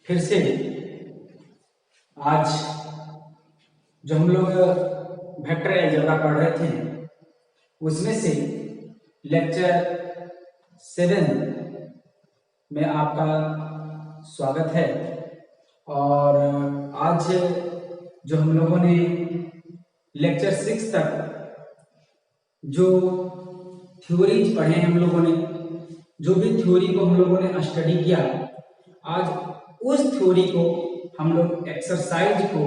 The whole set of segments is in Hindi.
फिर से आज जो हम लोग वेक्टर अलजेब्रा पढ़ रहे थे उसमें से लेक्चर 7 में आपका स्वागत है। और आज जो हम लोगों ने लेक्चर 6 तक जो थ्योरीज पढ़े हैं, हम लोगों ने जो भी थ्योरी को हम लोगों ने स्टडी किया, आज उस थ्योरी को हम लोग एक्सरसाइज को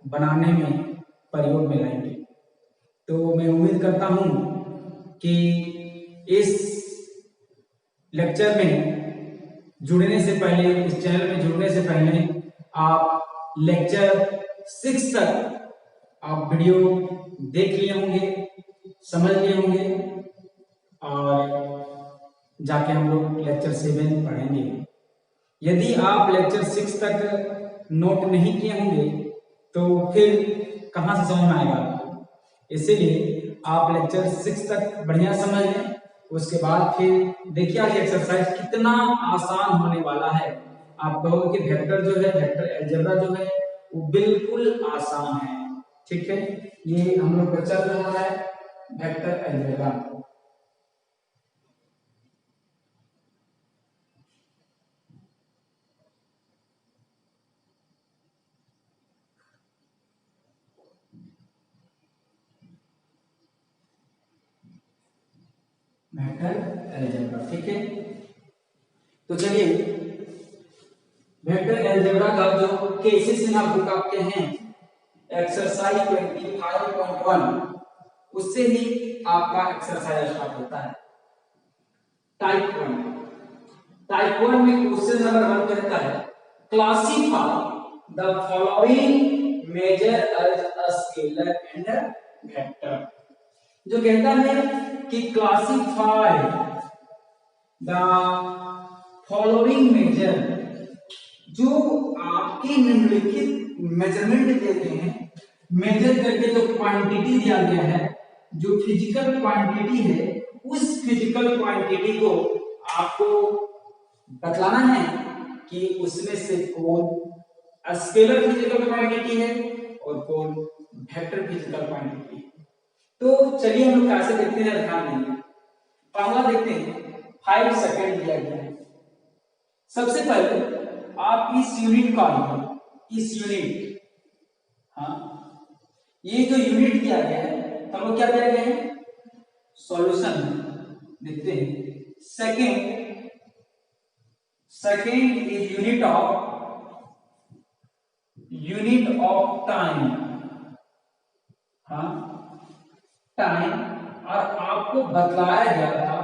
बनाने में प्रयोग में लाएंगे। तो मैं उम्मीद करता हूं कि इस लेक्चर में जुड़ने से पहले, इस चैनल में जुड़ने से पहले आप लेक्चर 6 तक आप वीडियो देख लिए होंगे, समझ लिए होंगे और जाके हम लोग लेक्चर 7 पढ़ेंगे। यदि आप लेक्चर 6 तक नोट नहीं किए होंगे तो फिर कहाँ से समझ में आएगा आपको। इसीलिए आप लेक्चर 6 तक बढ़िया समझ लें, उसके बाद फिर देखिए आज एक्सरसाइज कितना आसान होने वाला है। आप कहोगे कि वेक्टर जो है, वेक्टर अलजेब्रा जो है वो बिल्कुल आसान है। ठीक है, ये हम लोग का चल रहा है वेक्टर अलजेब्रा। वेक्टर अलजेब्रा, ठीक है। तो चलिए वेक्टर अलजेब्रा का जो केसेस हैं बुक आपके हैं एक्सरसाइज 25.1, उससे ही आपका एक्सरसाइज स्टार्ट होता है। टाइप 1 में क्वेश्चन नंबर 1 कहता है classify the following measure as a scalar and vector. जो कहता है कि क्लासिफाई द फॉलोइंग मेजर, जो आपके निम्नलिखित मेजरमेंट देते हैं, मेजर करके जो क्वांटिटी दिया गया है, जो फिजिकल क्वांटिटी है, उस फिजिकल क्वांटिटी को आपको बतलाना है कि उसमें से कौन स्केलर फिजिकल क्वांटिटी है और कौन वेक्टर फिजिकल क्वांटिटी है। तो चलिए हम लोग कैसे देखते हैं, ध्यान देंगे। पहला देखते हैं 5 सेकंड दिया गया है। सबसे पहले आप इस यूनिट का लिखो, इस यूनिट, हाँ ये जो यूनिट दिया गया है, हम लोग क्या दिया गया है, सॉल्यूशन देखते हैं। Second is unit of time, हाँ टाइम। और आपको बतलाया गया था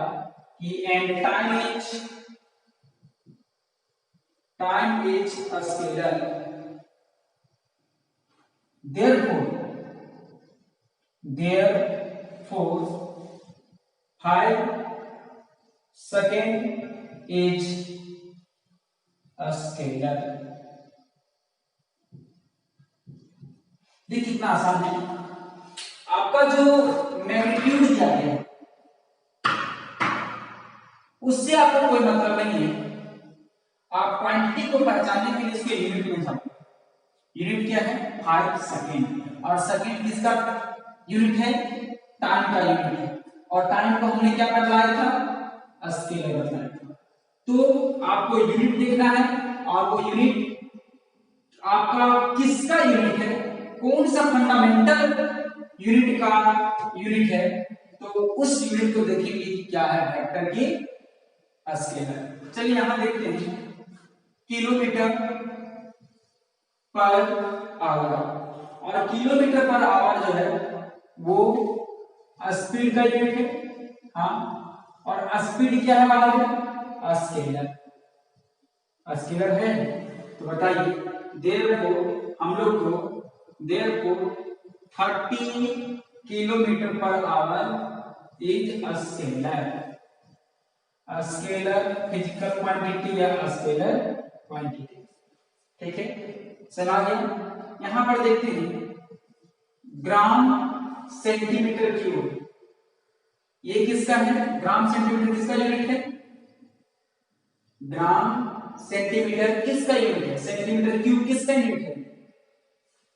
कि and time is a scalar, therefore 5 second is a scalar। देखिए कितना आसान है। आपका जो मैग्नीट्यूड दिया गया है उससे आपको कोई मतलब नहीं है। आप क्वांटिटी को पहचानने के लिए इसके यूनिट में जाओ। यूनिट क्या है, 5 सेकेंड। और सेकेंड किसका यूनिट है, टाइम का यूनिट है। और टाइम को हमने क्या बतलाया था, स्केलर बतलाया था। तो आपको यूनिट देखना है, और वो यूनिट आपका किसका यूनिट है, कौन सा फंडामेंटल यूनिट का यूनिट है, तो उस यूनिट को देखेंगे क्या है वेक्टर की स्केलर। चलिए यहां देखते हैं किलोमीटर पर आवर, और किलोमीटर पर आवर जो है वो स्पीड का यूनिट है, हाँ। और स्पीड क्या है हमारा, स्केलर है। तो बताइए देयरफॉर हम लोग को 30 kilometre per hour is scalar physical quantity या स्केलर क्वांटिटी। ठीक है, चला गया। यहां पर देखते हैं ग्राम सेंटीमीटर क्यूब, ये किसका है, ग्राम सेंटीमीटर किसका यूनिट है, ग्राम सेंटीमीटर किसका यूनिट है, सेंटीमीटर क्यूब किसका यूनिट है,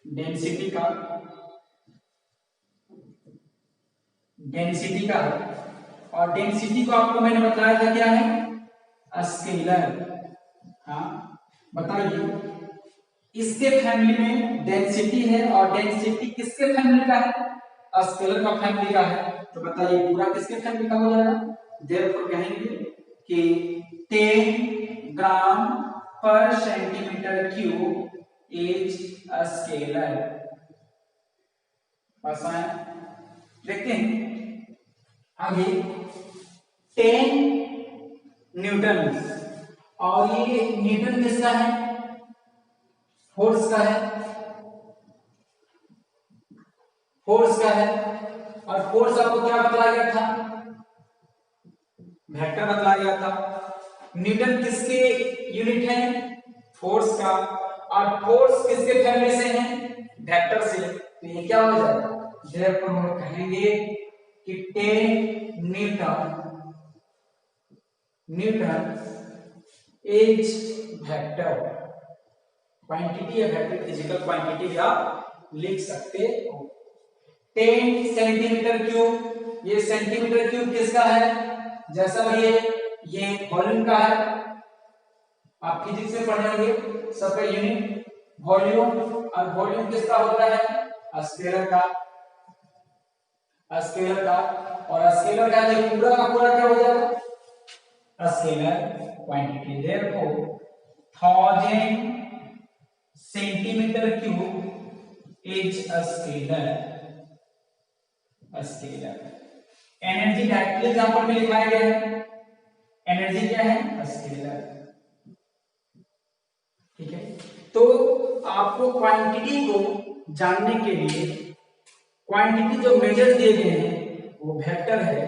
डेंसिटी का, डेंसिटी का। और डेंसिटी को आपको मैंने बताया था क्या है, स्केलर। हाँ बताइए, इसके फैमिली में डेंसिटी है और डेंसिटी किसके फैमिली का है, स्केलर का फैमिली का है। तो बताइए पूरा किसके फैमिली का हो जाएगा, देयरफॉर कहेंगे कि 10 ग्राम पर centimetre cube is a scalar. देखते हैं आगे, 10 न्यूटन, और ये न्यूटन किसका है, फोर्स का है, फोर्स का है। और फोर्स आपको क्या बतलाया गया था, वेक्टर बतलाया गया था। न्यूटन किसके यूनिट है, फोर्स का, और फोर्स किसके फैमिली से है, वेक्टर से। तो ये क्या हो जाएगा, देयरफॉर हम कहेंगे कि 10 Newton, Newton is vector quantity या वेक्टर फिजिकल क्वांटिटी भी आप लिख सकते हो। 10 सेंटीमीटर क्यूब, ये सेंटीमीटर क्यूब किसका है, जैसा ये वॉल्यूम का है, आप फिजिक्स में पढ़ेंगे सबका यूनिट वॉल्यूम, और वॉल्यूम किसका होता है, स्केलर का, स्केलर का। और स्केलर का ये पूरा का पूरा क्या हो जाएगा, scalar quantity. Therefore 1000 centimetre cube is a scalar, scalar. Energy directly example में लिखाया गया है, एनर्जी क्या है, स्केलर। ठीक है, तो आपको क्वांटिटी को जानने के लिए, क्वांटिटी जो मेजर दिए गए हैं वो वेक्टर है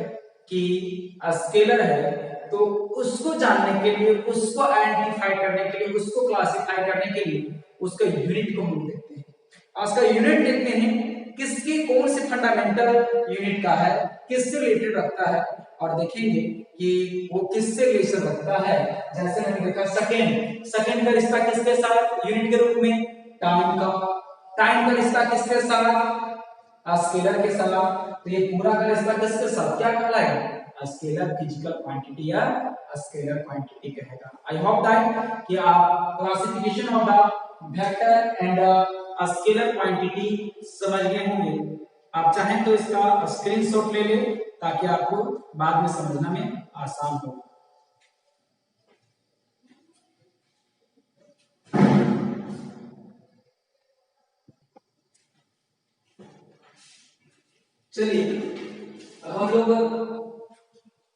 कि स्केलर है, तो उसको जानने के लिए, उसको आइडेंटिफाई करने के लिए, उसको क्लासिफाई करने के लिए उसका यूनिट को हम देखते हैं। उसका यूनिट देखते हैं किसके कौन से फंडामेंटल यूनिट का है, किससे रिलेटेड रखता है, और देखेंगे कि वो किससे रिलेशन रखता है। जैसे मैंने देखा सेकंड, सेकंड का रिश्ता किसके साथ, यूनिट के रूप में टाइम का, टाइम का रिश्ता किसके साथ, स्केलर के साथ। तो ये पूरा का रिश्ता किसके साथ क्या कहलाएगा, स्केलर फिजिकल क्वांटिटी या स्केलर क्वांटिटी कहेगा। आई होप दैट कि आप classification of the vector and scalar quantity समझ गए होंगे। आप चाहें तो इसका स्क्रीनशॉट ले लें ताकि आपको बाद में समझना में आसान हो। चलिए अब हम लोग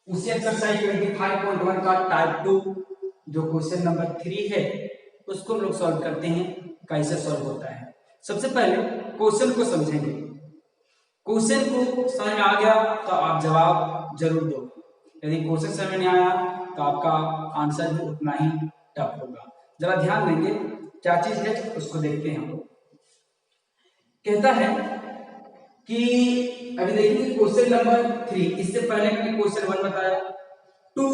उसी एक्सरसाइज 25.1 का टाइप 2 जो क्वेश्चन नंबर 3 है उसको हम लोग सॉल्व करते हैं, कैसे सॉल्व होता है। सबसे पहले क्वेश्चन को समझेंगे, क्वेश्चन को समझ में आ गया तो आप जवाब जरूर दो, यदि क्वेश्चन समझ में नहीं आया तो आपका आंसर भी उतना ही टफ होगा। जरा ध्यान देंगे क्या चीज है उसको देखते हैं हम लोग। कहता है कि अभी देखिए क्वेश्चन नंबर 3, इससे पहले मैंने क्वेश्चन 1 बताया, 2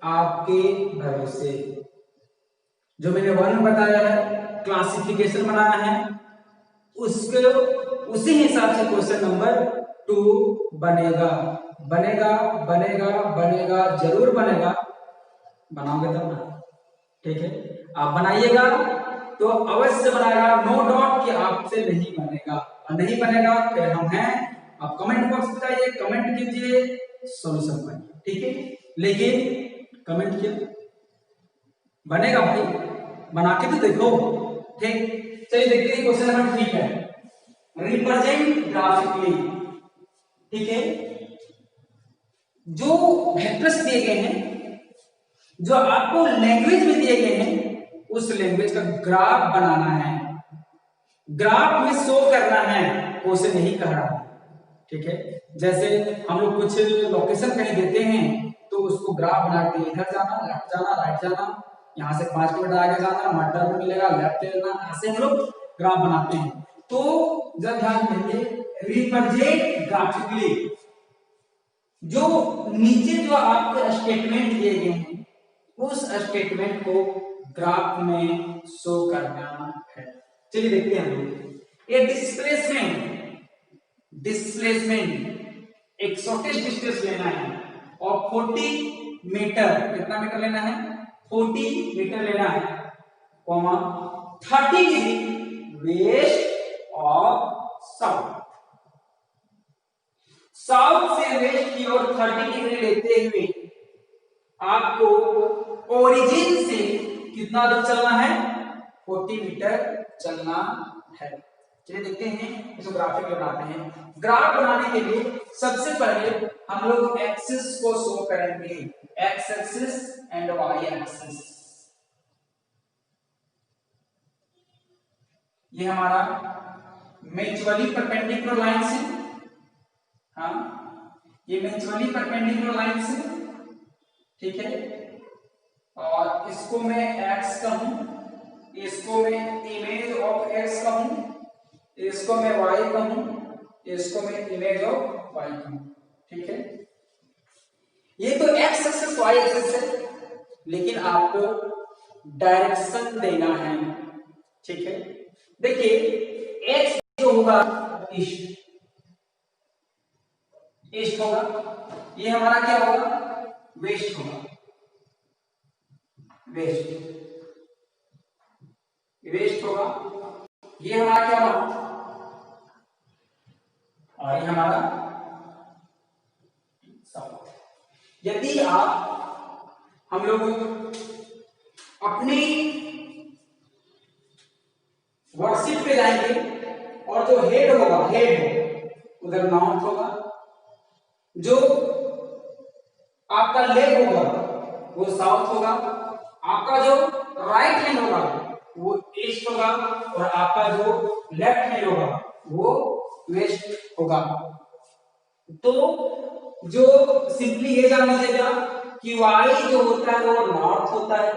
आपके भरोसे, जो मैंने 1 बताया है क्लासिफिकेशन बनाना है, उसके उसी हिसाब से क्वेश्चन नंबर 2 बनेगा, बनेगा बनेगा बनेगा जरूर बनेगा, बनाओगे तब ना, ठीक है। आप बनाइएगा तो अवश्य बनेगा, नो डाउट कि आपसे नहीं बनेगा, और नहीं बनेगा फिर हम हैं, आप कमेंट बॉक्स बताइए, कमेंट कीजिए, सॉल्यूशन पाइए, ठीक है। लेकिन कमेंट किया बनेगा भाई, बना के तो देखो, ठीक। चलिए देखते हैं क्वेश्चन नंबर 3 है, रिप्रेजेंट ग्राफिकली, ठीक है। जो वेक्टर्स दिए गए हैं, जो आपको लैंग्वेज में दिए गए हैं, उस लैंग्वेज का ग्राफ बनाना है, ग्राफ में शो करना है, क्वेश्चन यही कह रहा है, ठीक है। जैसे हम लोग कुछ लोकेशन कहीं देते हैं तो उसको ग्राफ बनाते हैं, इधर जाना, लेफ्ट जाना, राइट जाना, यहाँ से 5 किलोमीटर आगे जाना, मटर मिलेगा, लेफ्ट लेना, ऐसे हम लोग ग्राफ बनाते हैं। तो जब ध्यान देंगे, रिप्रेजेंट ग्राफिकली, जो नीचे जो आपके स्टेटमेंट दिए गए हैं उस स्टेटमेंट को ग्राफ में शो करना है। चलिए देखते हैं हम लोग। ये डिस्प्लेसमेंट एक शॉर्टेस्ट डिस्टेंस लेना है और 40 मीटर, कितना मीटर लेना है? 40 मीटर लेना है, कॉमा 30 डिग्री वेस्ट और साउथ। साउथ से वेस्ट की ओर 30 डिग्री लेते हुए आपको ओरिजिन से कितना दूर चलना है? 40 मीटर चलना है। चलिए देखते हैं, इसको ग्राफिक बनाते हैं। ग्राफ बनाने के लिए सबसे पहले हम लोग एक्सिस को शो करेंगे, X axis and Y axis. ये हमारा म्यूचुअली परपेंडिकुलर लाइन से, हाँ ये म्यूचुअली परपेंडिकुलर लाइन से, ठीक है। और इसको मैं x कहूं, इसको मैं इमेज ऑफ x कहूं, इसको मैं y कहूं, इसको मैं इमेज ऑफ y कहूं, ठीक है। ये तो x एक्सिस y एक्सिस है, लेकिन आपको डायरेक्शन देना है, ठीक है। देखिए x जो होगा ईस्ट, ईस्ट होगा, ये हमारा क्या होगा? वेस्ट होगा, वेस्ट, वेस्ट होगा। ये हमारा क्या होगा? और ये हमारा साउथ। यदि आप हम लोग अपनी वर्कशीट पे जाएंगे और जो हेड होगा, हेड उधर नॉर्थ होगा, जो आपका लेग होगा वो साउथ होगा, आपका जो राइट हैंड होगा वो ईस्ट होगा और आपका जो लेफ्ट हैंड होगा वो वेस्ट होगा। तो जो सिंपली ये जान लीजिएगा कि y जो होता है वो नॉर्थ होता है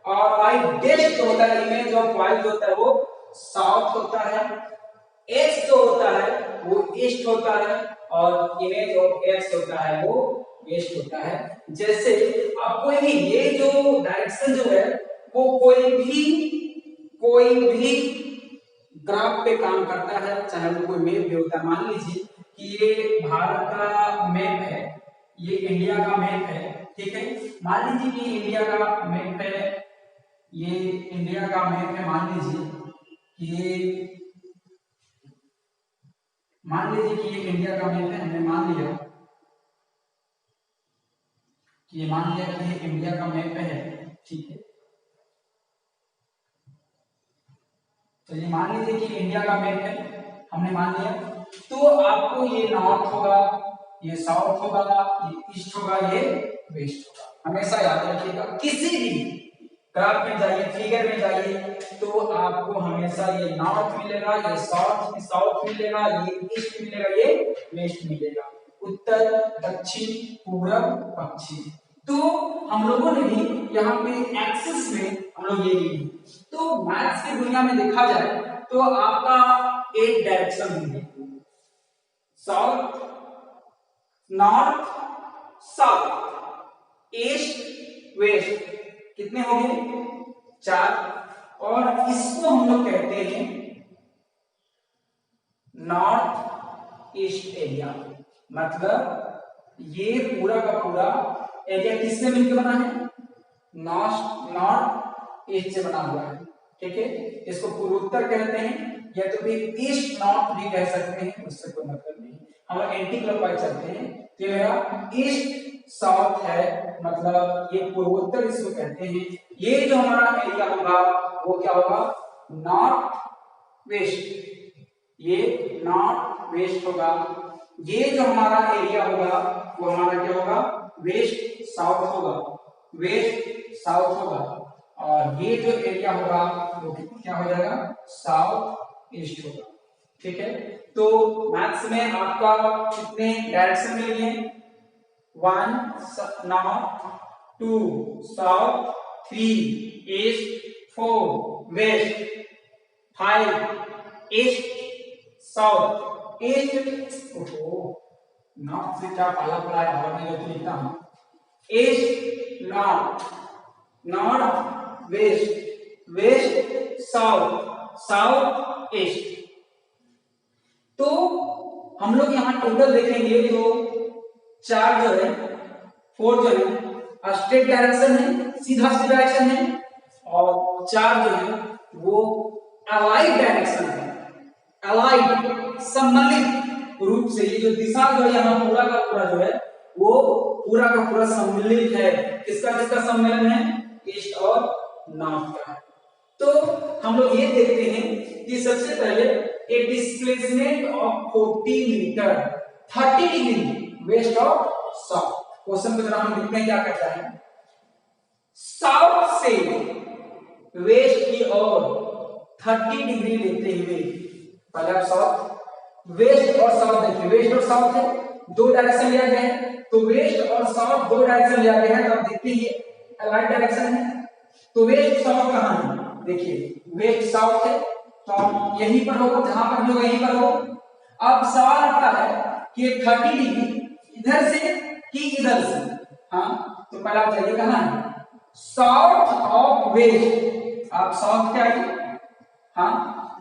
और y डैश जो होता है, इमेज ऑफ y जो होता है वो साउथ होता है, x जो होता है वो ईस्ट होता है और इमेज ऑफ x होता है वो वेस्ट होता है। जैसे आप कोई भी, ये जो डायरेक्शन जो है वो कोई भी ग्राफ पे काम करता है, चाहे वो कोई मैप भी होता है। मान लीजिए कि ये भारत का मैप है, ये इंडिया का मैप है, ठीक है। मान लीजिए कि इंडिया का मैप है, ये इंडिया का मैप है। मान लीजिए कि ये इंडिया का मैप है, हमने मान लिया कि ये इंडिया का मैप है, ठीक है। तो ये मान लीजिए कि इंडिया का मैप है, हमने मान लिया। तो आपको ये नॉर्थ होगा, ये साउथ होगा, ये ईस्ट होगा, ये वेस्ट होगा। हमेशा याद रखिएगा, किसी भी ग्राफ में जाइए, फिगर में जाइए, तो आपको हमेशा ये नॉर्थ मिलेगा, ये साउथ मिलेगा, ये ईस्ट मिलेगा, ये वेस्ट मिलेगा, उत्तर दक्षिण पूर्व पश्चिम। तो हम लोगों ने भी यहाँ पे एक्सिस में हम लोग ये ली। तो मैथ्स की दुनिया में देखा जाए तो आपका एक डायरेक्शन होंगे, south, north, south, east, west, कितने हो गए? 4। और इसको हम लोग कहते हैं नॉर्थ ईस्ट एरिया। मतलब ये पूरा का पूरा एरिया किससे मिलकर बना है? नॉर्थ ईस्ट से बना हुआ है, ठीक है। इसको पूर्वोत्तर कहते हैं या तो फिर ईस्ट नॉर्थ भी कह सकते हैं, उससे कोई मतलब नहीं। हम एंटी क्लॉकवाइज चलते हैं, ये मेरा ईस्ट साउथ है, मतलब ये पूर्वोत्तर इसको कहते हैं। ये जो हमारा एरिया होगा वो क्या होगा? नॉर्थ वेस्ट, ये नॉर्थ वेस्ट होगा। ये जो हमारा एरिया होगा वो हमारा क्या होगा? वेस्ट साउथ होगा, वेस्ट साउथ होगा। और ये जो एरिया होगा वो क्या हो जाएगा? साउथ ईस्ट होगा, ठीक है। तो मैथ्स में आपका कितने डायरेक्शन मिल गए? 1 north, 2 south, 3 east, 4 west, 5 east south, east, north से क्या पाला पड़ा है और मैं लिखता हूं east north, north west, west south, south east. तो हम लोग यहाँ टोटल देखेंगे तो 4 जो है, 4 जो है स्ट्रेट डायरेक्शन है, सीधा सीधा डायरेक्शन है, और 4 जो है वो अलाइड डायरेक्शन है, अलाइड सम्मिलित रूप से। ये जो दिशा जो है यहाँ पूरा का पूरा जो है वो पूरा का पूरा सम्मिलित है। किसका किसका सम्मेलन है? ईस्ट और नॉर्थ का। तो हम लोग ये देखते हैं कि सबसे पहले a displacement of 40 metre 30 degree west of south. Question को जरा हम देखते हैं क्या कहता है। साउथ से वेस्ट की ओर 30 डिग्री लेते हुए, पहले आप साउथ, वेस्ट और साउथ देखिए, वेस्ट और साउथ है, 2 डायरेक्शन लिया गया है, तो वेस्ट और साउथ 2 डायरेक्शन लिया गया है। तो आप देखते हैं अलाइड डायरेक्शन है, तो वेस्ट साउथ कहां है? देखिए वेस्ट साउथ है, तो आप यहीं पर होगा, जहां पर भी होगा यहीं पर हो। अब सवाल आता है कि 30 डिग्री इधर से कि इधर से। हाँ, तो पहले आप जाइए कहां है? South of west. आप साउथ के आइए, हाँ,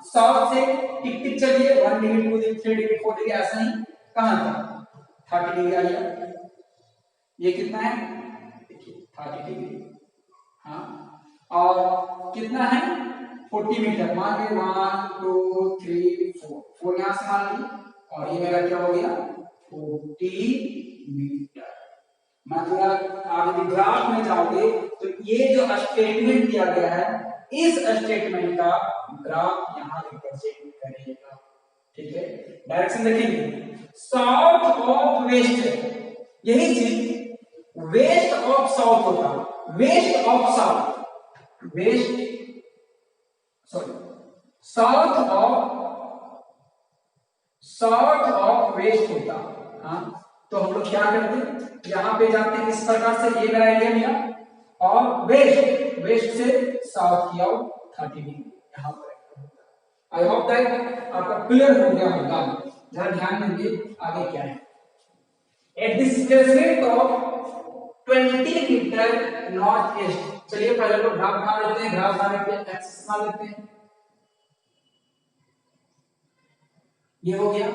साउथ से टिक टिक चलिए, 1 डिग्री 2 डिग्री 3 डिग्री 4 डिग्री ऐसा ही कहां तक 30 डिग्री आइए। ये कितना है? देखिए 30 डिग्री, हाँ, और कितना है? 40 मीटर। मान लीजिए 1 2 3 4 यहां से मान लीजिए, और ये मेरा क्या हो गया? 40 मीटर। मतलब आप यदि ग्राफ में जाओगे तो ये जो स्टेटमेंट दिया गया है, इस स्टेटमेंट का ग्राफ यहां रिप्रेजेंट करेगा। ठीक है, डायरेक्शन देखेंगे, साउथ ऑफ वेस्ट, यही चीज वेस्ट ऑफ साउथ होता, west of south, west sorry south of west होता। हाँ, तो हम लोग क्या करते हैं, यहां पे जाते हैं इस प्रकार से, ये मेरा एरिया लिया, और वेस्ट से साउथ किया 30 डिग्री यहां पर। आई होप दैट आपका क्लियर हो गया होगा। जरा ध्यान देंगे आगे क्या है। At displacement of 20 metre north east. चलिए पहले तो ग्राफ बना लेते हैं, ग्राफ बनाने के लिए एक्सिस बना लेते हैं। ये हो गया।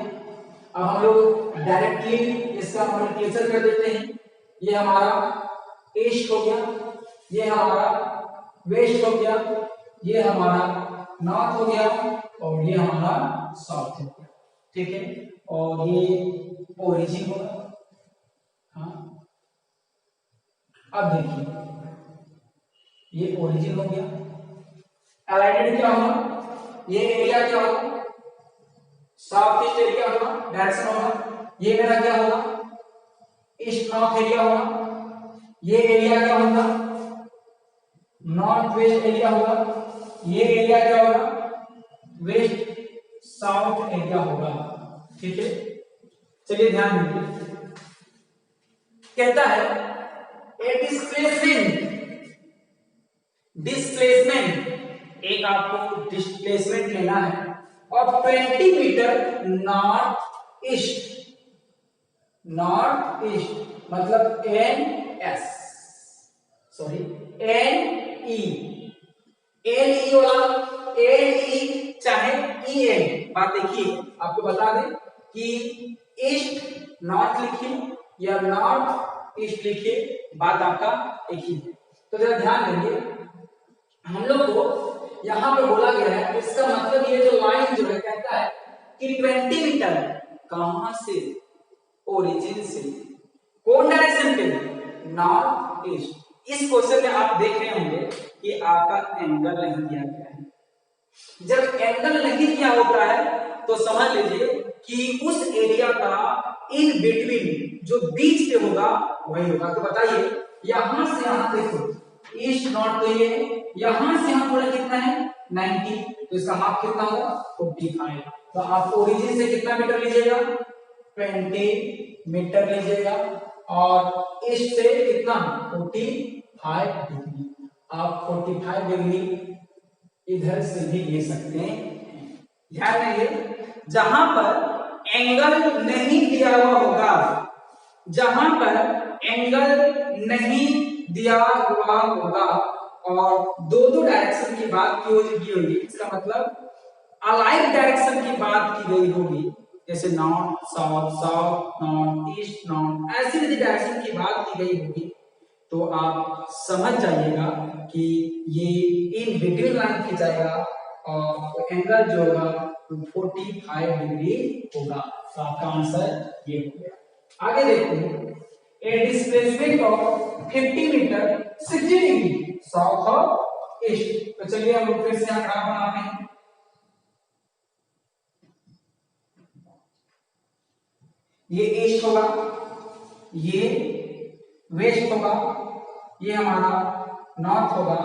अब हम लोग डायरेक्टली इसका मल्टीप्लिकेशन कर देते हैं। ये हमारा ईस्ट हो गया, ये हमारा वेस्ट हो गया, ये हमारा नॉर्थ हो गया, और ये हमारा साउथ हो गया। ठीक है, और ये ओरिजिन होगा। हाँ, अब देखिए ये ओरिजिन हो गया, अलाइनमेंट क्या होगा? ये एरिया क्या होगा? साउथ ईस्ट एरिया होगा, डायरेक्शन होगा। ये मेरा क्या होगा? ईस्ट नॉर्थ एरिया होगा। ये एरिया क्या होगा? नॉर्थ वेस्ट एरिया होगा। ये एरिया क्या होगा? वेस्ट साउथ एरिया होगा। ठीक है, चलिए ध्यान दीजिए, कहता है ए डिस्प्लेसमेंट, एक आपको डिस्प्लेसमेंट लेना है और 20 metre north east, north east मतलब NS, सॉरी NE, NE वाला NE चाहे EN। बात देखिए, आपको बता दें कि ईस्ट नॉर्थ लिखिए या नॉर्थ ईस्ट लिखिए, बात आपका एक ही है। तो जरा ध्यान देंगे, हम लोग को यहां पे बोला गया है, इसका मतलब ये जो लाइन जो है कहता है कि 20 मीटर कहां से? ओरिजिन से। कौन डायरेक्शन पे? North east. इस क्वेश्चन में आप देख रहे होंगे कि आपका एंगल नहीं दिया गया है। जब एंगल नहीं दिया होता है तो समझ लीजिए कि उस एरिया का इन बिटवीन जो बीच पे होगा वही होगा। तो बताइए, यहां से यहां देखो, ईस्ट नॉर्थ, तो ये यहां से यहां पूरा कितना है? 90, तो इसका माप कितना होगा? 45। तो आप ओरिजिन से कितना मीटर लीजिएगा? 20 मीटर लीजिएगा, और ईस्ट से कितना? 45 डिग्री। आप 45 डिग्री इधर से भी ले सकते हैं। ध्यान रखिए, जहां पर एंगल नहीं दिया हुआ होगा, जहां पर एंगल नहीं दिया हुआ होगा और दो दो डायरेक्शन की बात की होगी, इसका मतलब अलाइक डायरेक्शन की बात की गई होगी, जैसे north south, south north, east north, ऐसी यदि डायरेक्शन की बात की गई होगी तो आप समझ जाइएगा कि ये इन बिटवीन लाइन खिंचाएगा और एंगल जो होगा 45 डिग्री होगा। तो आपका आंसर ये हो गया। आगे देखते हैं, a displacement of 50 metre 60 degree south of east. तो चलिए हम फिर से यहाँ ग्राफ बनाते हैं। ये ईस्ट होगा, ये वेस्ट होगा, ये हमारा नॉर्थ होगा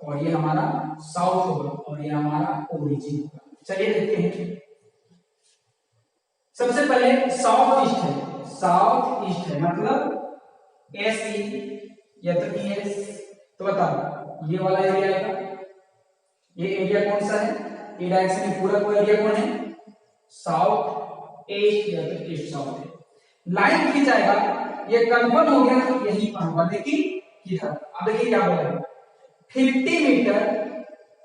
और ये हमारा साउथ होगा और ये हमारा ओरिजिन होगा। चलिए देखते हैं। सबसे पहले साउथ ईस्ट है, साउथ ईस्ट है मतलब एस ई या तो ई एस। तो बताओ ये वाला एरिया आएगा, ये एरिया कौन सा है, ये डायरेक्शन में पूरा कोई एरिया कौन है, साउथ ईस्ट या तो ईस्ट साउथ है। लाइन खींचाएगा, ये कंफर्म हो गया तो यही पर होगा, लेकिन किधर। अब देखिए क्या बोला, 50 मीटर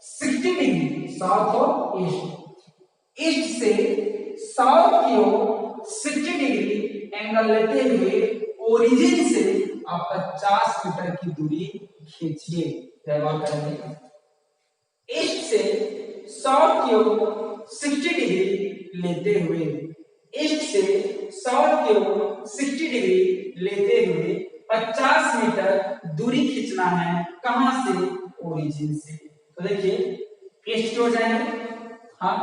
60 डिग्री साउथ और ईस्ट, ईस्ट से साउथ की ओर 60 डिग्री एंगल लेते हुए ओरिजिन से आप 50 मीटर की दूरी खींचिए। व्यवहार करेंगे, ईस्ट से साउथ की ओर 60 डिग्री लेते हुए, ईस्ट से साउथ की ओर 60 डिग्री लेते हुए 50 मीटर दूरी खींचना है, कहां से, ओरिजिन से। तो देखिए ईस्ट की ओर जाएंगे, हाँ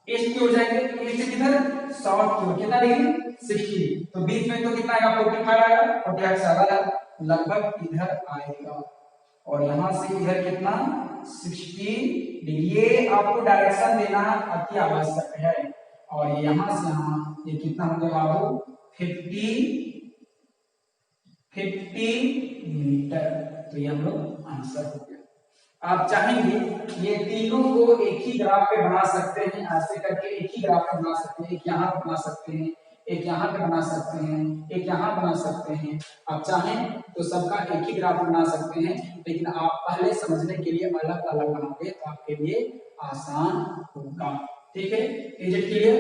ईस्ट की ओर जाएंगे, ईस्ट से किधर, साउथ की ओर, कितना डिग्री 60, तो बीच में तो कितना आएगा 45 आएगा, 45 से आधा लगभग इधर आएगा और यहां से इधर कितना 60 डिग्री। ये आपको डायरेक्शन देना अति आवश्यक है और यहां से यहां ये कितना हो गया बाबू 50 मीटर। तो ये हम लोग आंसर हो गया। आप चाहेंगे ये तीनों को एक ही ग्राफ पे बना सकते हैं, ऐसे करके एक ही ग्राफ पे बना सकते हैं, एक यहाँ पे बना सकते हैं, एक यहाँ पे बना सकते हैं, एक यहाँ बना सकते हैं। आप चाहें तो सबका एक ही ग्राफ बना सकते हैं, लेकिन आप पहले समझने के लिए अलग अलग बनाओगे तो आपके लिए आसान होगा। ठीक है, is it clear?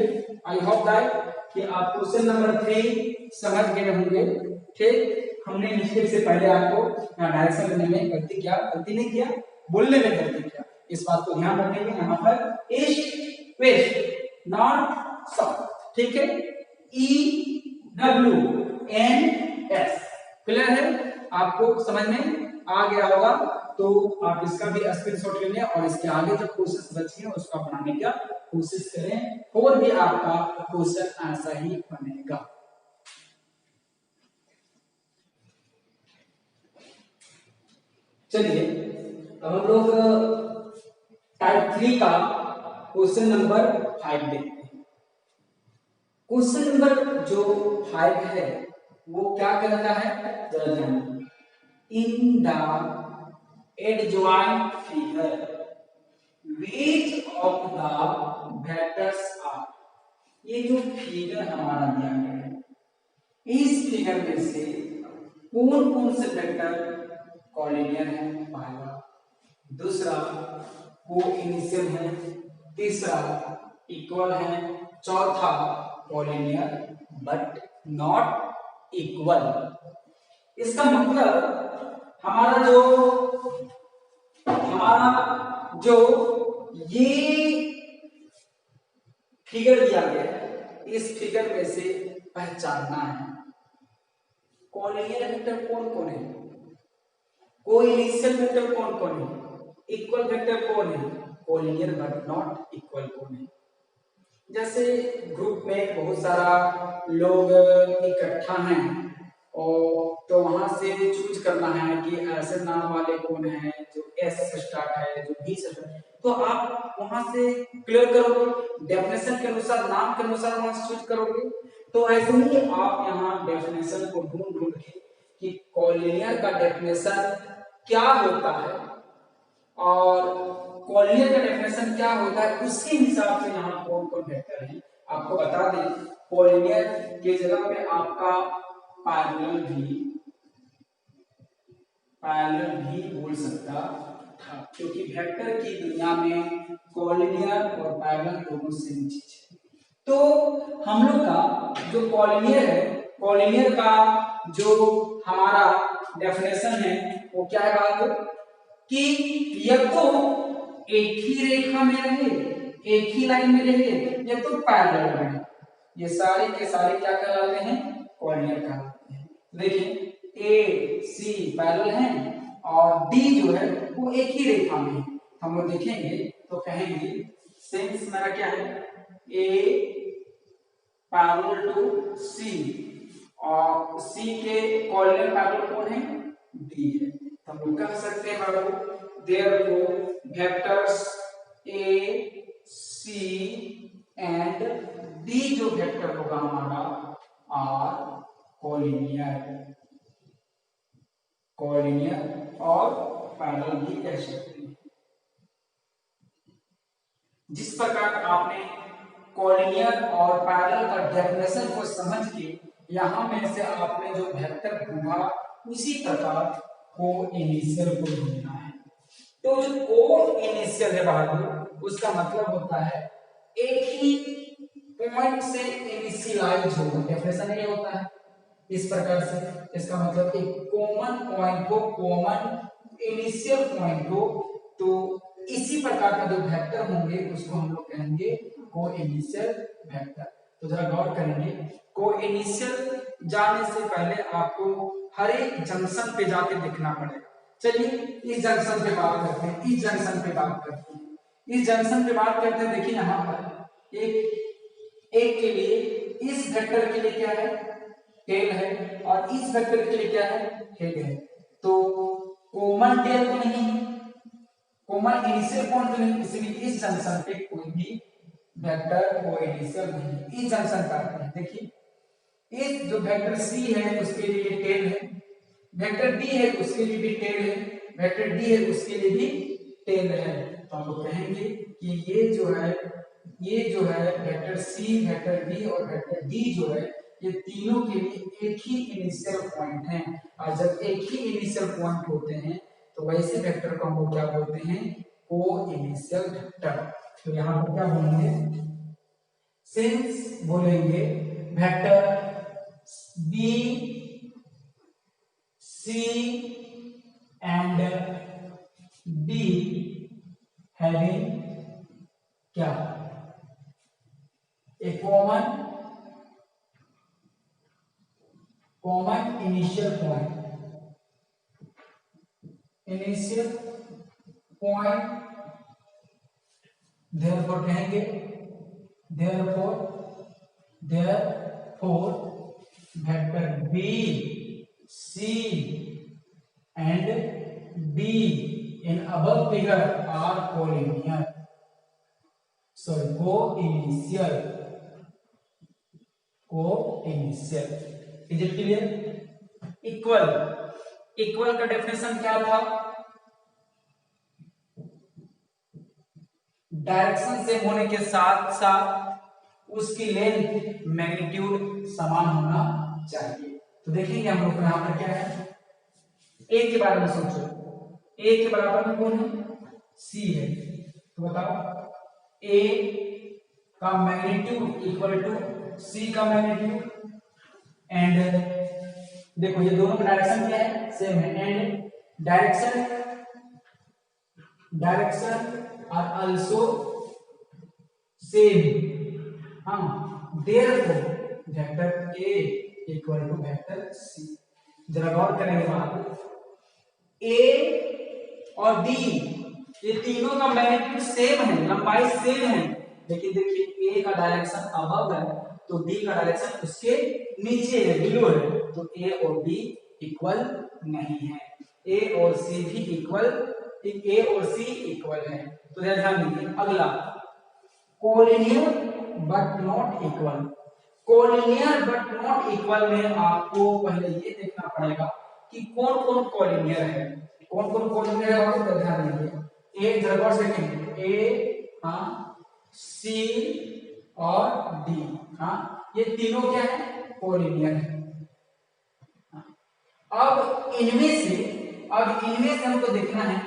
I hope that कि आप क्वेश्चन नंबर 3 समझ गए होंगे। ठीक, हमने मिस्टेक से पहले आपको डायरेक्शन देने में गलती नहीं किया, बोलने में गलती किया, इस बात को ध्यान रखेंगे। यहाँ पर ईस्ट वेस्ट नॉर्थ साउथ, ठीक है, E W N S, clear है? आपको समझ में आ गया होगा तो आप इसका भी स्क्रीनशॉट ले लें और इसके आगे जो कोशिश बची है उसका बनाने का कोशिश करें, और भी आपका क्वेश्चन ऐसा ही बनेगा। चलिए अब हम लोग टाइप 3 का क्वेश्चन नंबर 5 देखते हैं। क्वेश्चन नंबर जो 5 है वो क्या कहता है, जरा ध्यान दीजिए। In the adjoint figure which of the vectors are, ये जो फिगर हमारा दिया गया है, इस फिगर में से कौन कौन से वेक्टर कॉलिनियर है, पहला, दूसरा कोइनिशियल है, तीसरा इक्वल है, चौथा कॉलिनियर बट नॉट इक्वल। इसका मतलब हमारा जो ये फिगर दिया गया है, इस फिगर में से पहचानना है कॉलिनियर वेक्टर कौन कौन है, कोइनिशियल वेक्टर कौन कौन है, इक्वल वेक्टर कौन है, कॉलिनियर बट नॉट इक्वल कौन है। जैसे ग्रुप में बहुत सारा लोग इकट्ठा हैं और तो वहां से चूज करना है कि ऐसे नाम वाले कौन है जो एस से स्टार्ट है, जो बी से स्टार्ट है, तो आप वहां से क्लियर करोगे, डेफिनेशन के अनुसार, नाम के अनुसार वहां से चूज करोगे। तो ऐसे ही आप यहाँ डेफिनेशन को ढूंढ के कि कॉलिनियर का डेफिनेशन क्या होता है और कॉलिनियर का डेफिनेशन क्या होता है, उसके हिसाब से यहाँ कौन कौन वेक्टर है आपको बता दें। कॉलिनियर के जगह पे आपका पैरेलल पैरेलल भी बोल सकता था, क्योंकि वेक्टर की दुनिया में कॉलिनियर और पैरेलल दोनों सेम चीज है। तो हम लोग का जो कॉलिनियर है, कॉलिनियर का जो हमारा डेफिनेशन है वो क्या है बात, कि या तो एक ही रेखा में रहे, एक ही लाइन में रहे, या तो पैरेलल रहे, ये सारे के सारे क्या कहलाते हैं, कॉलिनियर कहलाते हैं। देखिए ए सी पैरेलल है और डी जो है वो एक ही रेखा में है। हम लोग देखेंगे तो कहेंगे सेंस मेरा क्या है, ए पैरेलल टू सी, और सी के कॉलिनियर पैरेलल कौन है, डी है। तो हम लोग कह सकते हैं बाबू therefore vectors a c and d जो वेक्टर होगा हमारा आर कॉलिनियर और पैरेलल भी कह सकते हैं। जिस प्रकार आपने कॉलिनियर और पैरेलल का डेफिनेशन को समझ के यहां में से आपने जो वेक्टर ढूंढा, उसी प्रकार को इनिशियल को ढूंढना है। तो जो को इनिशियल है बहादुर, उसका मतलब होता है एक ही पॉइंट से इनिशियलाइज होगा, डेफिनेशन ये होता है इस प्रकार से। इसका मतलब एक कॉमन पॉइंट हो, कॉमन इनिशियल पॉइंट हो, तो इसी प्रकार का जो वेक्टर होंगे उसको हम लोग कहेंगे को इनिशियल वेक्टर। तो जरा गौर करेंगे, को इनिशियल जाने से पहले आपको हर एक जंक्शन पे जाके देखना पड़ेगा। चलिए इस जंक्शन पे बात करते हैं, इस जंक्शन पे बात करते हैं, इस जंक्शन पे बात करते हैं। देखिए यहाँ पर एक के लिए, इस वेक्टर के लिए क्या है, टेल है, और इस वेक्टर के लिए क्या है, हेड है। तो कॉमन टेल तो नहीं है, कॉमन इनिशियल पॉइंट तो नहीं, इसलिए इस जंक्शन पे कोई भी वेक्टर को इनिशियल नहीं। इस जंक्शन पर देखिए, इस जो वेक्टर सी है उसके लिए टेल है, वेक्टर डी है उसके लिए भी टेल है, वेक्टर डी है उसके लिए भी टेल है। तो हम लोग कहेंगे कि ये जो है वेक्टर सी, वेक्टर डी और वेक्टर डी जो है, ये तीनों के लिए एक ही इनिशियल पॉइंट है। और जब एक ही इनिशियल पॉइंट होते हैं तो वैसे वेक्टर को हम लोग क्या बोलते हैं, को इनिशियल वेक्टर। तो यहाँ पर क्या बोलेंगे, सिंस बोलेंगे vector B C and D having क्या, a common initial point, therefore कहेंगे therefore vector B C and D in above figure are collinear, sorry co-initial. Is it clear? Equal का डेफिनेशन क्या था, डायरेक्शन सेम होने के साथ साथ उसकी लेंथ मैग्नीट्यूड समान होना चाहिए। तो देखेंगे हम लोग यहाँ पर क्या है, ए के बारे में सोचो, ए के बराबर में कौन है, सी है। तो बताओ ए का मैग्नीट्यूड इक्वल टू सी का मैग्नीट्यूड, एंड देखो ये दोनों का डायरेक्शन क्या है, सेम है, and direction are also same. हाँ, therefore vector A equal to vector C. जरा गौर करेंगे बात, ए और डी ये तीनों का मैग्नीट्यूड सेम है, लंबाई सेम है, लेकिन देखिए ए का डायरेक्शन अबव है तो डी का डायरेक्शन उसके नीचे है, बिलो है। तो ए और डी इक्वल नहीं है, ए और सी भी इक्वल, ए और सी इक्वल है। तो ध्यान दीजिए, अगला collinear but not equal. Collinear but not equal में आपको पहले ये देखना पड़ेगा कि कौन कौन कोलिनियर है, कौन कौन कोलिनियर है, आपको ध्यान दीजिए। ए जरा से देखेंगे, ए हाँ, सी और डी, हाँ ये तीनों क्या है, कोलिनियर है। अब अब इनमें से हमको देखना है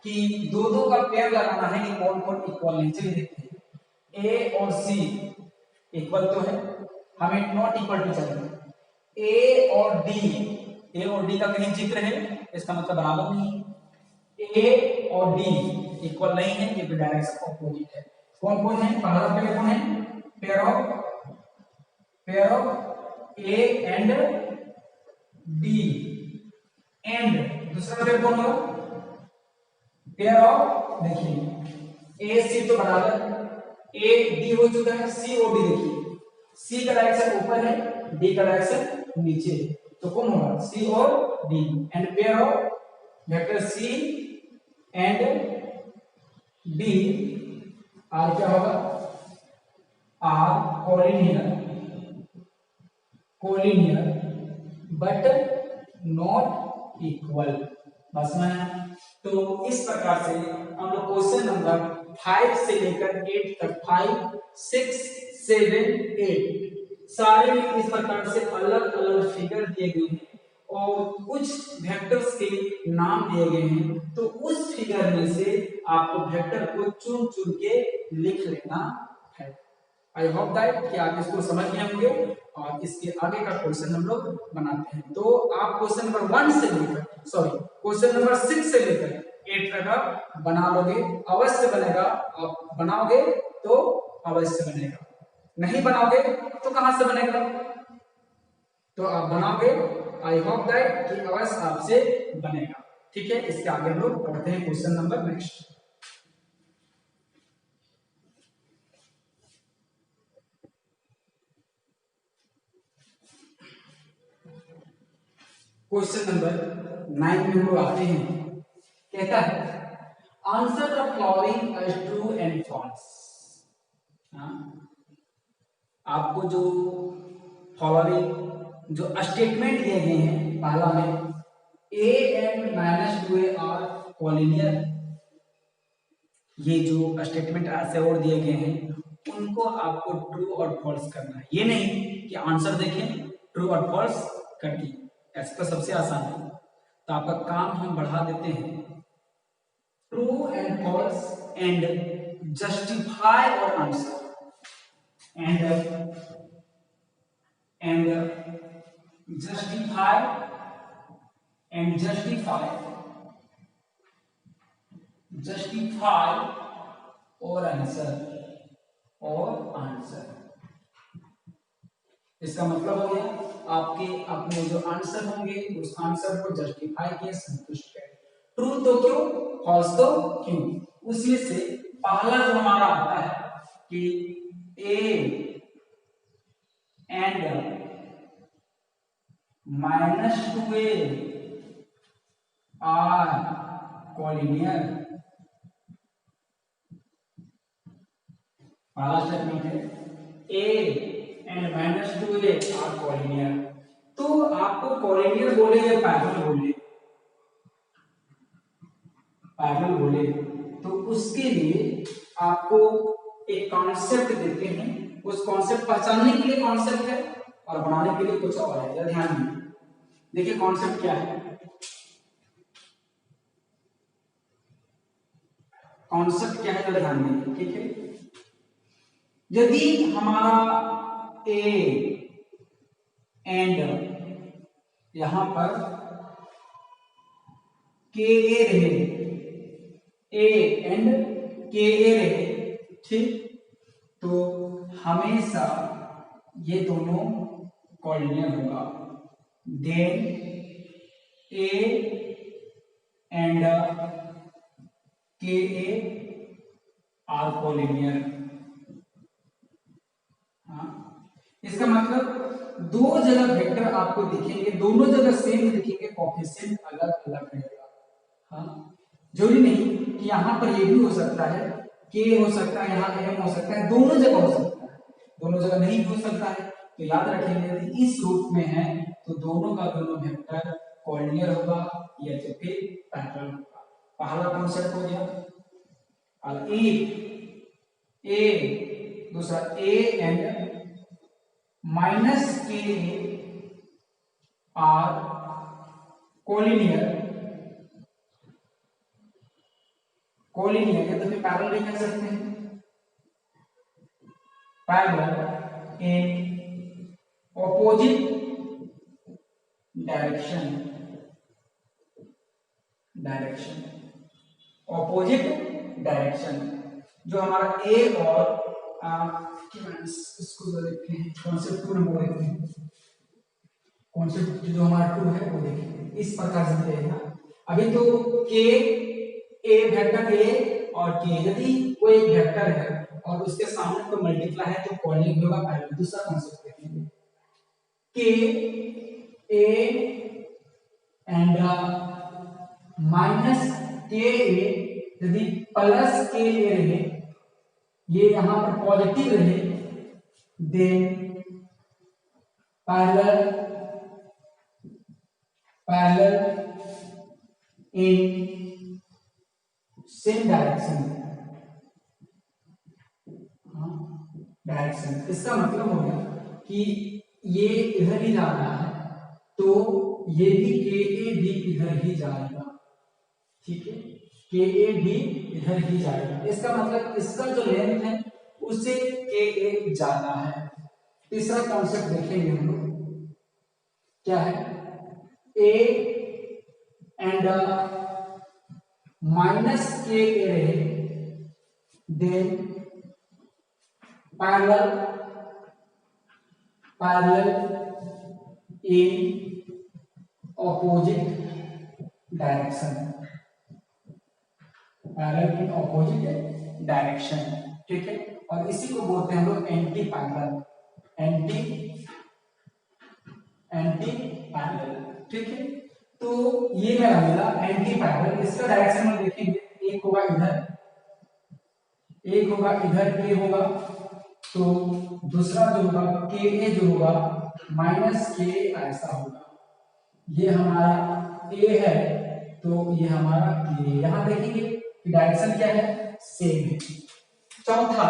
कि दो दो का पेयर लगाना है कि कौन कौन इक्वल है। चलिए देखते हैं। ए और सी इक्वल तो है, हमें नॉट इक्वल टू चाहिए। ए और डी का कहीं जिक्र है, इसका मतलब बराबर नहीं है। ए और डी इक्वल नहीं है, ये डायरेक्शन ऑपोजिट है। कौन कौन है? पहला पेयर कौन है? Pair of A and D, and दूसरा पेयर कौन होगा? पेयर ऑफ, देखिए ए सी तो बराबर ए डी हो चुका है, सी और डी देखिए, सी का डायरेक्शन ऊपर है, डी का डायरेक्शन नीचे, तो कौन होगा? सी और D. And pair of vector C and D are क्या होगा? Are collinear but not equal. बस में तो इस प्रकार से हम लोग क्वेश्चन नंबर 5 से लेकर 8 तक 5, 6, 7, 8 सारे इस प्रकार से अलग अलग फिगर दिए गए हैं और कुछ वेक्टर्स के नाम दिए गए हैं। तो उस फिगर में से आपको वेक्टर को चुन चुन के लिख लेना है। आई होप दैट कि आप इसको समझ गए होंगे और इसके आगे का क्वेश्चन हम लोग बनाते हैं। तो आप क्वेश्चन नंबर 1 से लेकर क्वेश्चन नंबर 6 से लेकर 8 तक आप बना लोगे, अवश्य बनेगा। आप बनाओगे तो अवश्य बनेगा, नहीं बनाओगे तो कहां से बनेगा? तो आप बनाओगे, आई होप दैट कि अवश्य आपसे बनेगा। ठीक है, इसके आगे हम लोग पढ़ते हैं question number next. Question number 9 में हम लोग आते हैं। कहता है answer the following as true and false. आपको जो फॉलोइंग जो स्टेटमेंट दिए गए हैं, पहला में a and -2a are collinear, ये जो स्टेटमेंट ऐसे और दिए गए हैं उनको आपको ट्रू और फॉल्स करना है। ये नहीं कि आंसर देखें ट्रू और फॉल्स कर दी, ऐसे तो सबसे आसान है। तो आपका काम हम बढ़ा देते हैं, true and false and justify और आंसर and justify और आंसर। इसका मतलब हो गया आपके अपने जो आंसर होंगे उस आंसर को जस्टिफाई किए, संतुष्ट करें। ट्रू तो क्यों, फॉल्स तो क्यों। उसमें से पहला जो हमारा आता है कि A and -2a are collinear, पहला स्टेटमेंट है A and -2a are collinear. तो आपको कोलिनियर बोले या पैरेलल बोले तो उसके लिए आपको एक कॉन्सेप्ट देते हैं। उस कॉन्सेप्ट पहचानने के लिए कॉन्सेप्ट है और बनाने के लिए कुछ और है। ध्यान दीजिए, देखिए कॉन्सेप्ट क्या है। कॉन्सेप्ट क्या है, ध्यान दीजिए। ठीक है, यदि हमारा ए एंड यहां पर के ए रहे, ए एंड के ए रहे, ठीक, तो हमेशा ये दोनों कोलिनियर होगा। देन ए एंड के ए आर कोलिनियर। इसका मतलब दो जगह वेक्टर आपको दिखेंगे, दोनों जगह सेम दिखेंगे, कोएफिशिएंट अलग अलग रहेगा। हाँ, जरूरी नहीं कि यहाँ पर ये भी हो सकता है, के हो सकता है, यहाँ एम हो सकता है, दोनों जगह हो सकता है, दोनों जगह नहीं हो सकता है। तो याद रखेंगे यदि इस रूप में है तो दोनों का दोनों वेक्टर कोलिनियर होगा या तो फिर पैरेलल होगा। पहला कॉन्सेप्ट हो गया। और ए दूसरा ए एंड -के आर कोलिनियर कोलिनियर या तो फिर पैरेलल भी कह सकते हैं, parallel in opposite direction, opposite direction. जो हमारा ए और इसको जो देखते हैं कॉन्सेप्ट 2 नंबर देखते हैं, कॉन्सेप्ट जो हमारा 2 है वो देखिए इस प्रकार से रहेगा। अभी तो के ए वेक्टर ए और के, यदि कोई एक वेक्टर है और उसके सामने कोई मल्टीप्लाई है तो कोऑर्डिनेट होगा पैरेलल। दूसरा कॉन्सेप्ट देखेंगे के ए एंड माइनस के ए, यदि प्लस के ए रहे, ये यहां पर पॉजिटिव रहे, then parallel in same direction. इसका मतलब हो गया कि ये इधर ही जा रहा है तो ये भी के ए भी इधर ही जाएगा, ठीक है, के ए भी इधर ही जाएगा। इसका मतलब इसका जो लेंथ है उससे के ए ज्यादा है। तीसरा कॉन्सेप्ट देखेंगे हम लोग, क्या है, ए एंड माइनस के ए रहे, then parallel in opposite direction, parallel in opposite direction, ठीक है। और इसी को बोलते हैं हम लोग एंटी पैरेलल, एंटी पैरेलल, ठीक है। तो ये मेरा मिला एंटी पैरेलल। इसका डायरेक्शन हम देखेंगे, एक होगा इधर, एक होगा इधर ए होगा, तो दूसरा जो होगा के ए जो होगा माइनस के ऐसा होगा। ये हमारा ए है तो ये हमारा के। यहां देखेंगे कि डायरेक्शन क्या है, सेम है। चौथा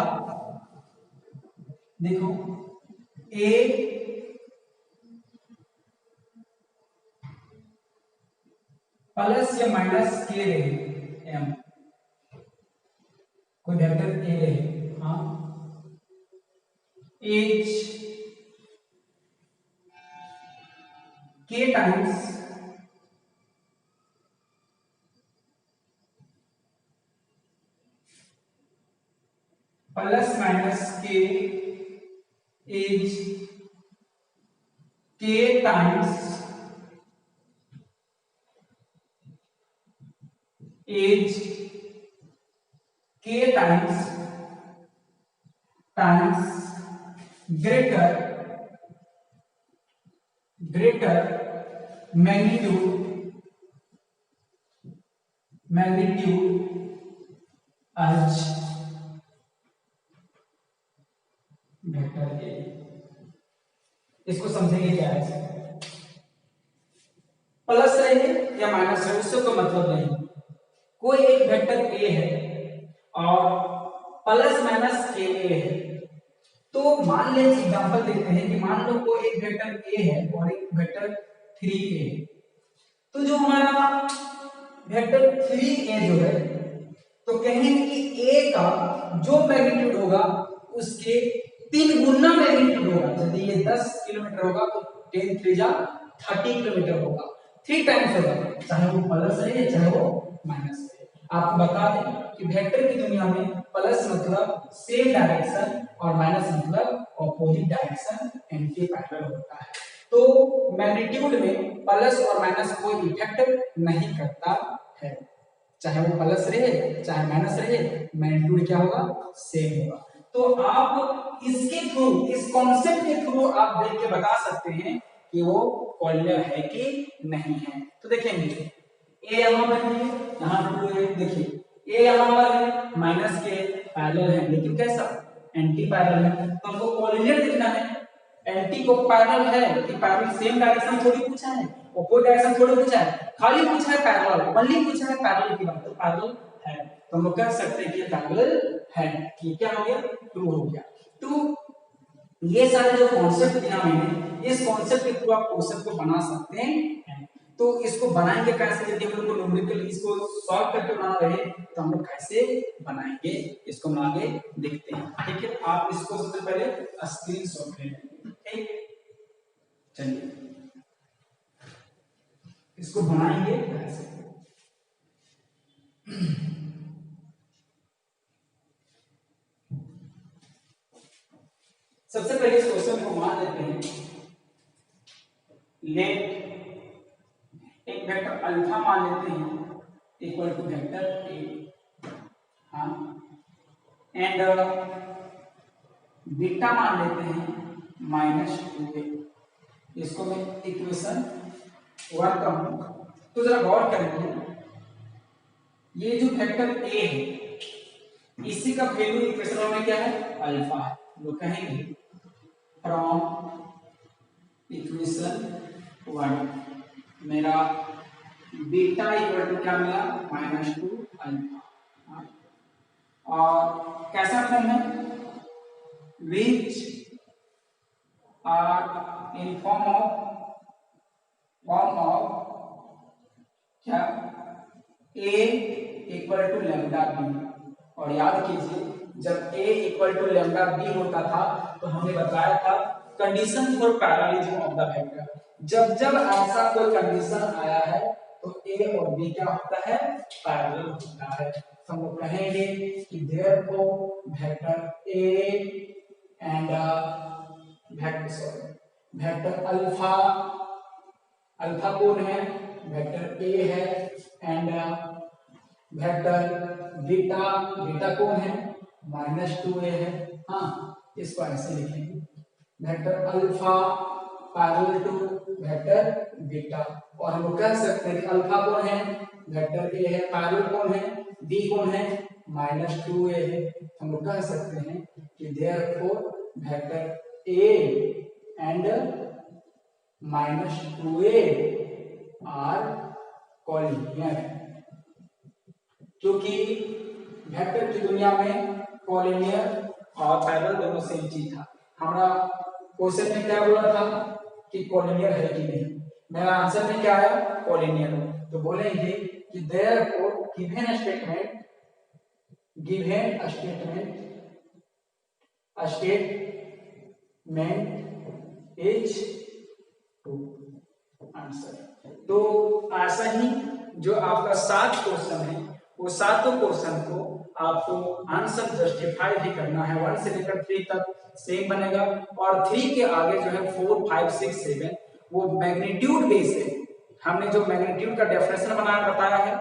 देखो, ए प्लस या माइनस के रहे, एम कोई वेक्टर ए रहे, हाँ, एच के टाइम्स प्लस माइनस के एज के टाइम्स एज के टाइम्स ग्रेटर मैग्नीट्यूड आज वेक्टर ए। इसको समझेंगे क्या है, प्लस रहे या माइनस रहे उससे कोई मतलब नहीं। कोई एक वेक्टर ए है और प्लस माइनस के ए है, तो मान लें एग्जांपल देखते हैं कि मान लो कोई एक वेक्टर ए है और एक वेक्टर 3a है, तो जो हमारा वेक्टर 3a जो है, तो कहेंगे कि a का जो मैग्नीट्यूड होगा उसके 3 गुना मैग्नीट्यूड होगा। यदि ये 10 किलोमीटर होगा तो 10 3 जा 30 किलोमीटर होगा, 3 टाइम्स होगा, चाहे वो प्लस रहे चाहे वो माइनस रहे। आपको बता दें कि वेक्टर की दुनिया में प्लस मतलब सेम डायरेक्शन और माइनस मतलब ऑपोजिट डायरेक्शन, एंटी पैरेलल होता है। तो मैग्नीट्यूड में प्लस और माइनस कोई इफेक्ट नहीं करता है, चाहे वो प्लस रहे चाहे माइनस रहे, मैग्नीट्यूड क्या होगा, सेम होगा। तो आप इसके थ्रू, इस कॉन्सेप्ट के थ्रू आप देख के बता सकते हैं कि वो कोलिनियर है कि नहीं है। तो देखेंगे ए यहां पर है, यहां पर देखिए ए यहां पर है, माइनस के पैरेलल है, लेकिन कैसा, एंटी पैरेलल है। तो हमको कोलिनियर देखना है, एंटी को पैरेलल है कि पैरेलल, सेम डायरेक्शन थोड़ी पूछा है, ऑपोजिट डायरेक्शन थोड़ी पूछा है, खाली पूछा है पैरेलल, ओनली पूछा है पैरेलल की बात, तो पैरेलल है। तो हम लोग कह सकते हैं कि पैरेलल है, कि क्या हो गया, ट्रू हो गया। तो ये सारे जो कॉन्सेप्ट दिया मैंने, इस कॉन्सेप्ट के थ्रू आप क्वेश्चन को बना सकते हैं। तो इसको बनाएंगे कैसे, यदि हम लोग को न्यूमेरिकल इसको सॉल्व करके बनाना रहे तो हम लोग कैसे बनाएंगे इसको हम आगे देखते हैं। ठीक है, आप इसको सबसे पहले स्क्रीनशॉट ले लेंगे। ठीक, चलिए इसको बनाएंगे कैसे। सबसे पहले इस क्वेश्चन को मान लेते हैं, लेट एक वेक्टर अल्फा मान लेते हैं इक्वल टू वेक्टर ए, हाँ, एंड बीटा मान लेते हैं -2a। इसको मैं इक्वेशन 1 कहूं। तो जरा गौर करेंगे, ये जो वेक्टर a है इसी का वैल्यू इक्वेशन में क्या है, अल्फा है। लोग कहेंगे फ्रॉम इक्वेशन 1 मेरा बीटा इक्वल टू क्या मिला, -2 अल्फा। और कैसा फॉर्म है, which are in form of क्या, a equal to lambda B. और याद कीजिए जब a equal to lambda B होता था तो हमने बताया था condition for parallelism of the vector. जब जब ऐसा कोई कंडीशन आया है तो a और b क्या होता है, पैरेलल होता है। हम लोग कहेंगे कि therefore vector a and vector alpha, alpha कौन है, वेक्टर a है, एंड वेक्टर बीटा, बीटा कौन है, -2a है। हाँ, इसको ऐसे लिखेंगे, vector alpha parallel to vector beta. और हम लोग कह सकते हैं कि अल्फा कौन है, वेक्टर ए है, पैरेलल कौन है, बी कौन है, -2a है। हम लोग कह सकते हैं कि therefore vector A and -2a are collinear. क्योंकि वेक्टर की दुनिया में कॉलिनियर और पैरेलल दोनों सेम चीज था। हमारा क्वेश्चन में क्या बोला था कि कॉलिनियर है कि नहीं, मेरा आंसर में क्या आया, कॉलिनियर। तो बोलेंगे कि therefore given statement is true answer. तो ऐसा ही जो आपका 7 क्वेश्चन है वो सातों क्वेश्चन को आपको आंसर जस्टिफाई भी करना है। 1 से लेकर 3 तक सेम बनेगा और 3 के आगे जो है 4, 5, 6, 7 वो मैग्नीट्यूड बेस है। हमने जो मैग्नीट्यूड का डेफिनेशन बताया है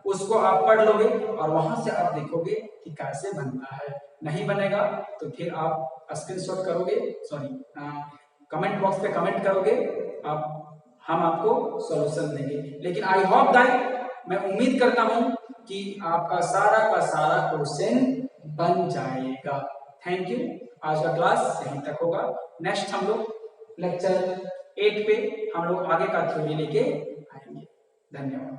उसको आप पढ़ लोगे और वहां से आप देखोगे कि कैसे बनता है। नहीं बनेगा तो फिर आप स्क्रीनशॉट करोगे, सॉरी कमेंट बॉक्स पे कमेंट करोगे, हम आपको सॉल्यूशन देंगे। लेकिन आई होप दैट, मैं उम्मीद करता हूं कि आपका सारा का सारा क्वेश्चन बन जाएगा। Thank you. आज का क्लास यहीं तक होगा। नेक्स्ट हम लोग लेक्चर 8 पे हम लोग आगे का थ्योरी लेके आएंगे। धन्यवाद।